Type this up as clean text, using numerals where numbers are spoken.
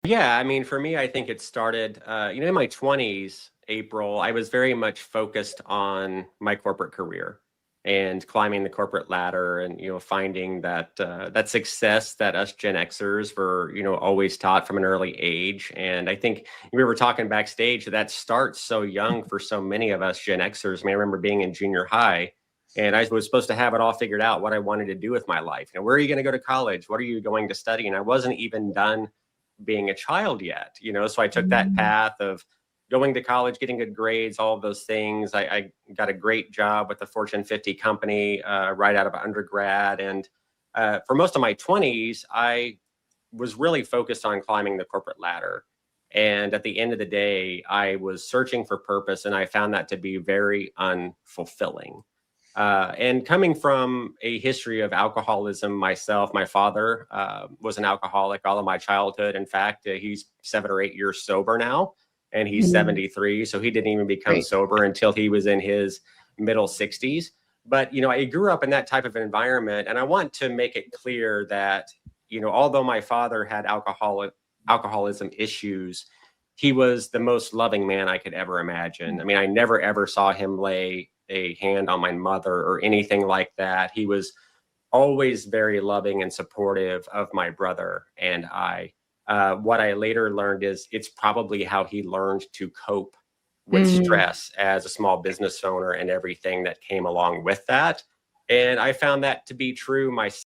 Yeah, I mean, for me, I think it started, in my 20s, April, I was very much focused on my corporate career and climbing the corporate ladder and, finding that success that us Gen Xers were, always taught from an early age. And I think we were talking backstage that starts so young for so many of us Gen Xers. I mean, I remember being in junior high and I was supposed to have it all figured out what I wanted to do with my life. Where are you going to go to college? What are you going to study? And I wasn't even done being a child yet, so I took that Mm. path of going to college, getting good grades, all of those things. I got a great job with a Fortune 50 company right out of undergrad. And for most of my 20s, I was really focused on climbing the corporate ladder. And at the end of the day, I was searching for purpose, and I found that to be very unfulfilling. And coming from a history of alcoholism myself, my father was an alcoholic all of my childhood. In fact, he's 7 or 8 years sober now, and he's Mm. 73. So he didn't even become Great. sober until he was in his middle 60s. But, I grew up in that type of environment. And I want to make it clear that, although my father had alcoholism issues, he was the most loving man I could ever imagine. I mean, I never ever saw him lay a hand on my mother or anything like that. He was always very loving and supportive of my brother and I. What I later learned is it's probably how he learned to cope with Mm. stress as a small business owner and everything that came along with that. And I found that to be true myself.